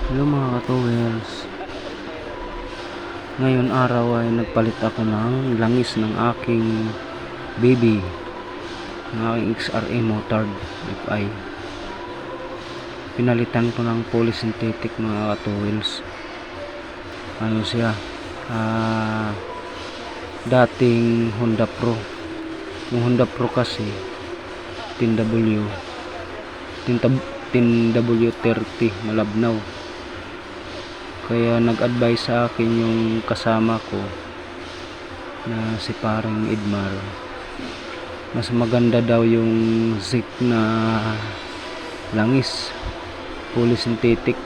Hello mga ka-towels. Ngayon araw ay nagpalit ako ng langis ng aking baby, ng aking XRA Motard FI. Pinalitan ko ng polysynthetic mga ka-towels. Ano siya? Dating Honda Pro. Yung Honda Pro kasi 10W 10W30 malabnaw. Kaya nag-advise sa akin yung kasama ko na si parang Edmar, mas maganda daw yung Zik na langis polysynthetic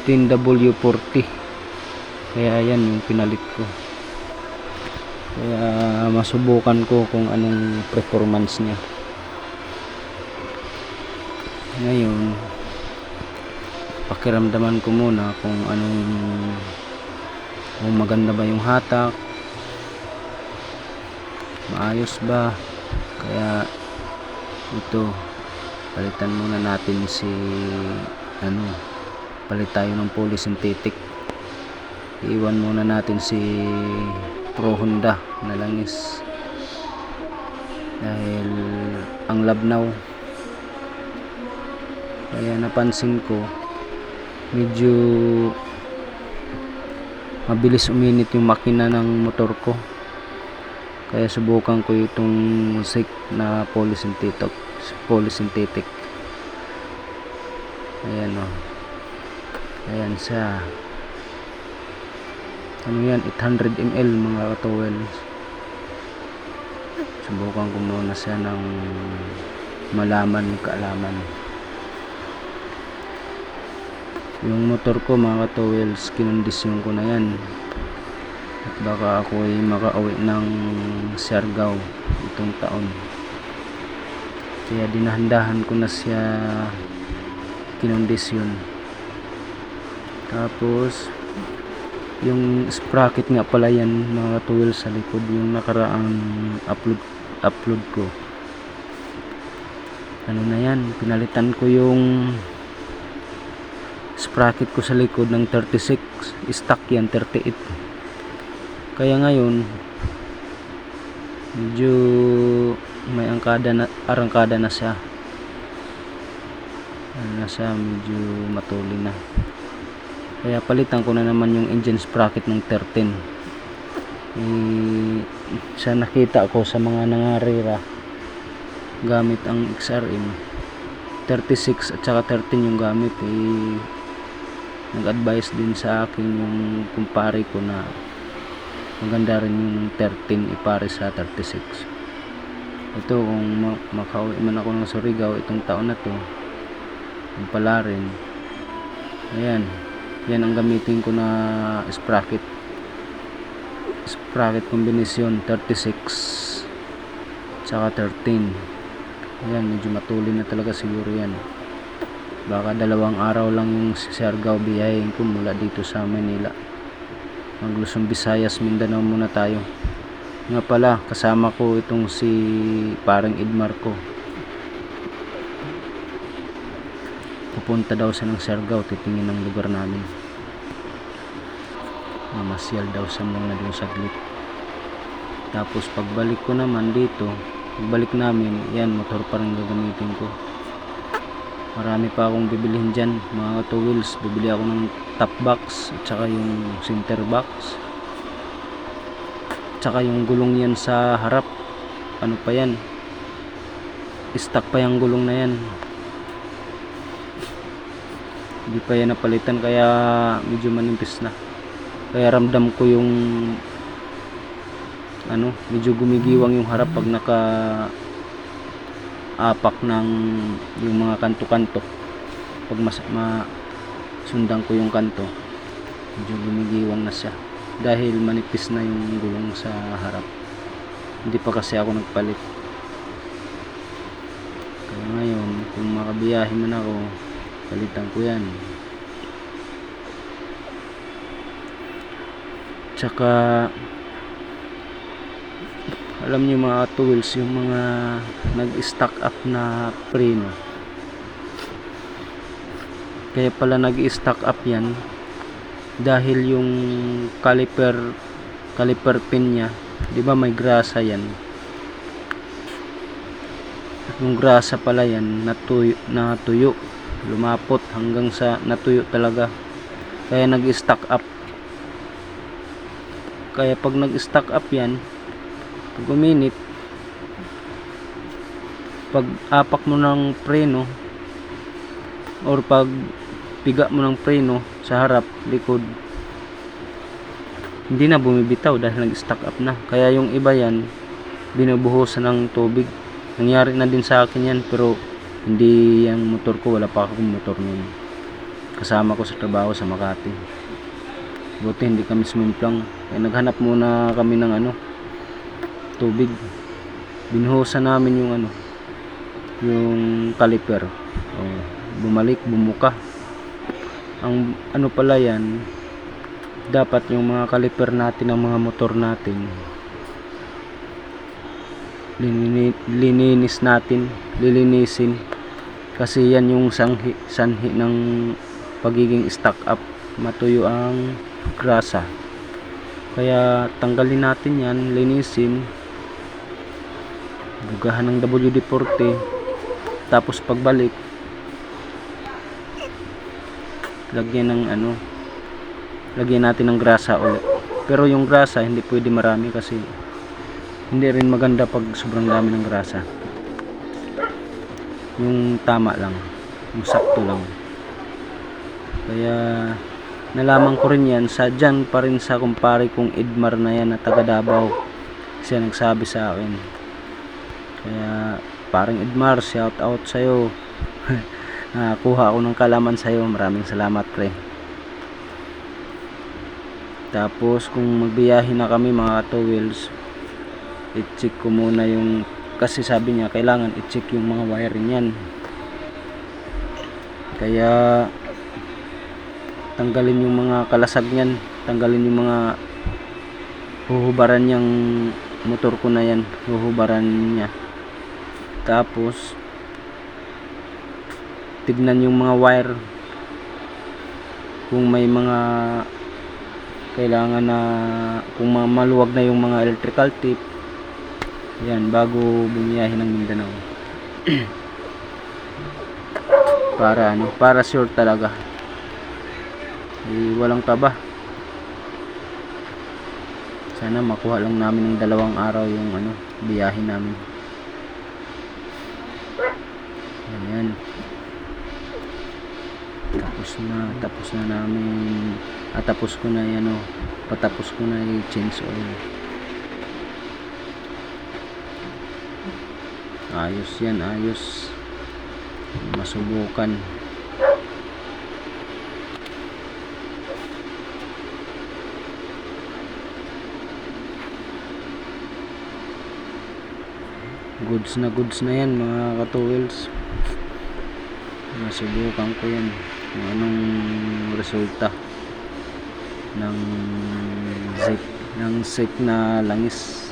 10W40. Kaya yan yung pinalit ko. Kaya masubukan ko kung anong performance niya. Ngayon pakiramdaman ko muna kung maganda ba yung hatak, maayos ba. Kaya ito, palitan muna natin palit tayo ng polysynthetic. Iwan muna natin si Pro Honda na langis dahil ang labnaw. Kaya napansin ko medyo mabilis uminit yung makina ng motor ko, kaya subukan ko itong Zik na polysynthetic. Ayan o, ayan siya. Ano yan, 800 ml mga ka-towels. Subukan ko muna siya ng kaalaman. Yung motor ko mga ka-towels, kinondisyon ko na yan at baka ako ay makauwi ng Siargao itong taon, kaya dinahandahan ko na siya kinondisyon. Tapos yung sprocket nga pala yan mga ka-towels sa likod, yung nakaraang upload ko, ano na yan, pinalitan ko yung sprocket ko sa likod ng 36, stock yan 38. Kaya ngayon medyo may arangkada na siya. Medyo matuli na. Kaya palitan ko na naman yung engine sprocket ng 13. Sa nakita ko sa mga nangarira gamit ang XRM 36 at saka 13 yung gamit, nag-advise din sa akin yung kumpare ko na maganda rin yung 13 ipare sa 36. Ito kung makauwi man ako ng Surigao itong taon na to, yung pala rin, ayan, yan ang gamitin ko na sprocket combination 36 saka 13. Ayan, medyo matuli na talaga siguro yan. Baka 2 araw lang yung Siargao biyahin ko mula dito sa Manila. Mag-Luzon, Visayas, Mindanao muna tayo. Nga pala, kasama ko itong si parang Edmar ko. Pupunta daw siya ng Siargao, titingin ng lugar namin. Mamasyal daw siya muna doon saglit. Tapos pagbalik ko naman dito, pagbalik namin, yan, motor pa rin gagamitin ko. Marami pa akong bibilihin dyan mga ka-towels. Bibili ako ng top box at saka yung center box at saka yung gulong yan sa harap. Ano pa yan, stock pa yung gulong na yan, hindi pa yan napalitan, kaya medyo manimpis na. Kaya ramdam ko yung medyo gumigiwang yung harap pag apak ng yung mga kanto-kanto. Pag sundan ko yung kanto, medyo gumigiwang na siya dahil manipis na yung gulong sa harap. Hindi pa kasi ako nagpalit. Kaya ngayon kung makabiyahe man ako, palitan ko yan. Tsaka alam niyo mga tools, yung mga nag-stock up na preno, Kaya pala nag-i-stock up yan dahil yung caliper pin nya, di ba may grasa yan, yung grasa pala yan natuyo, lumapot hanggang sa natuyo talaga, kaya nag-stock up. Kaya pag nag-stock up yan, pag uminit, pag apak mo ng preno or pag piga mo ng preno sa harap, likod, hindi na bumibitaw dahil nag-stock up na. Kaya yung iba yan, binubuhusan ng tubig. Nangyari na din sa akin yan, pero hindi yung motor ko, wala pa akong motor nun. Kasama ko sa trabaho sa Makati. Buti hindi kami sumimplang. Kaya naghanap muna kami ng tubig. Binuhusan namin yung caliper. Bumalik, bumuka. Ang pala yan, dapat yung mga caliper natin ng mga motor natin, lilinisin, kasi yan yung sanhi ng pagiging stock up, matuyo ang grasa. Kaya tanggalin natin yan, linisin, bugahan ng WD-40, tapos pagbalik lagyan natin ng grasa ulit. Pero yung grasa hindi pwede marami kasi hindi rin maganda pag sobrang dami ng grasa. Yung tama lang, yung sakto lang. Kaya nalaman ko rin yan dyan pa rin sa kumpare kong Edmar na yan na taga Davao. Siya nagsabi sa akin. Kaya parang Edmar, shout out sa'yo. Nakakuha ako ng kalaman sa'yo. Maraming salamat, pre. Tapos kung magbiyahe na kami mga ka-wheels, i-check ko muna yung, kasi sabi niya kailangan i-check yung mga wiring yan. Kaya tanggalin yung mga kalasag niyan, tanggalin yung mga huhubaran niyang motor ko na yan, huhubaran niya. Tapos tignan yung mga wire kung may mga kailangan na, kung maluwag na yung mga electrical tip yan bago bumiyahe ng Mindanao. Para sure talaga, walang taba. Sana makuha lang namin ng 2 araw yung biyahe namin. Yan. Tapos na namin, tapos ko na patapos ko na i-change oil. Ayos yan, ayos. Masubukan. Goods na yan mga ka-wheels. Masubukan ko yan kung anong resulta ng zip na langis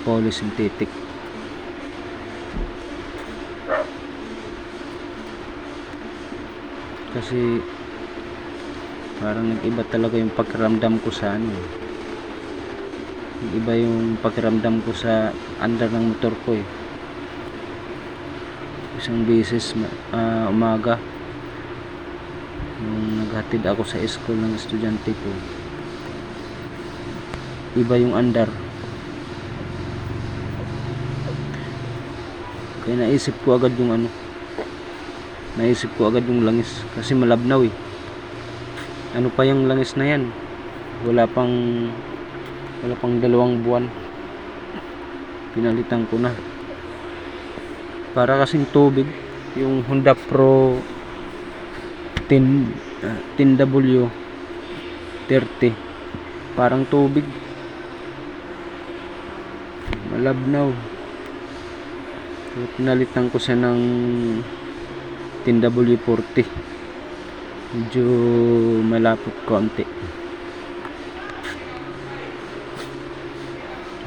polysynthetic. Kasi parang nag-iba talaga yung pakiramdam ko sa iba yung pakiramdam ko sa under ng motor ko Isang beses umaga nung naghatid ako sa school ng estudyante ko, iba yung under. Kaya naisip ko agad yung langis kasi malabnaw Ano pa yung langis na yan, wala pang 2 buwan pinalitan ko na. Para kasing tubig yung Honda Pro 10W 30, parang tubig, malabnaw. So, pinalitan ko siya ng 10W 40, medyo malapot konti.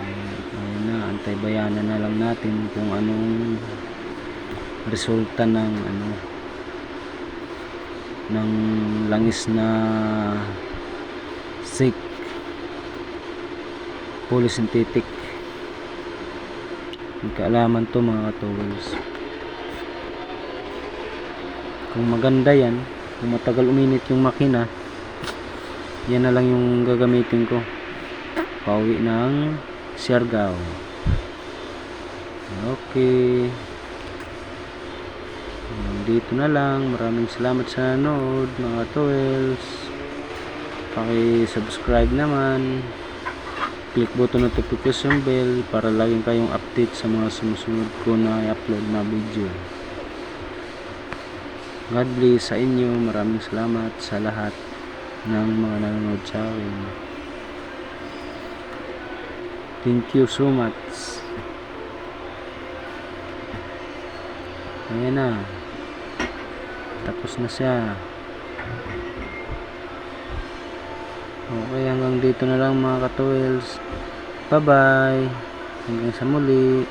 Ayun na, antay-bayanan na lang natin kung anong resulta ng ng langis na sick polysynthetic. Magkaalaman to mga ka-towels. Kung maganda yan, kung matagal uminit yung makina, yan na lang yung gagamitin ko pauwi ng Siargao. Okay, dito na lang. Maraming salamat sa nanood mga ka-towels. Paki-subscribe naman, click button notification bell para laging kayong update sa mga sumusunod ko na i-upload na video. God bless sa inyo. Maraming salamat sa lahat ng mga nanonood sa akin. Thank you so much. Ayan na, tapos na siya. Okay, hanggang dito na lang mga ka-towels. Bye bye, hanggang sa muli.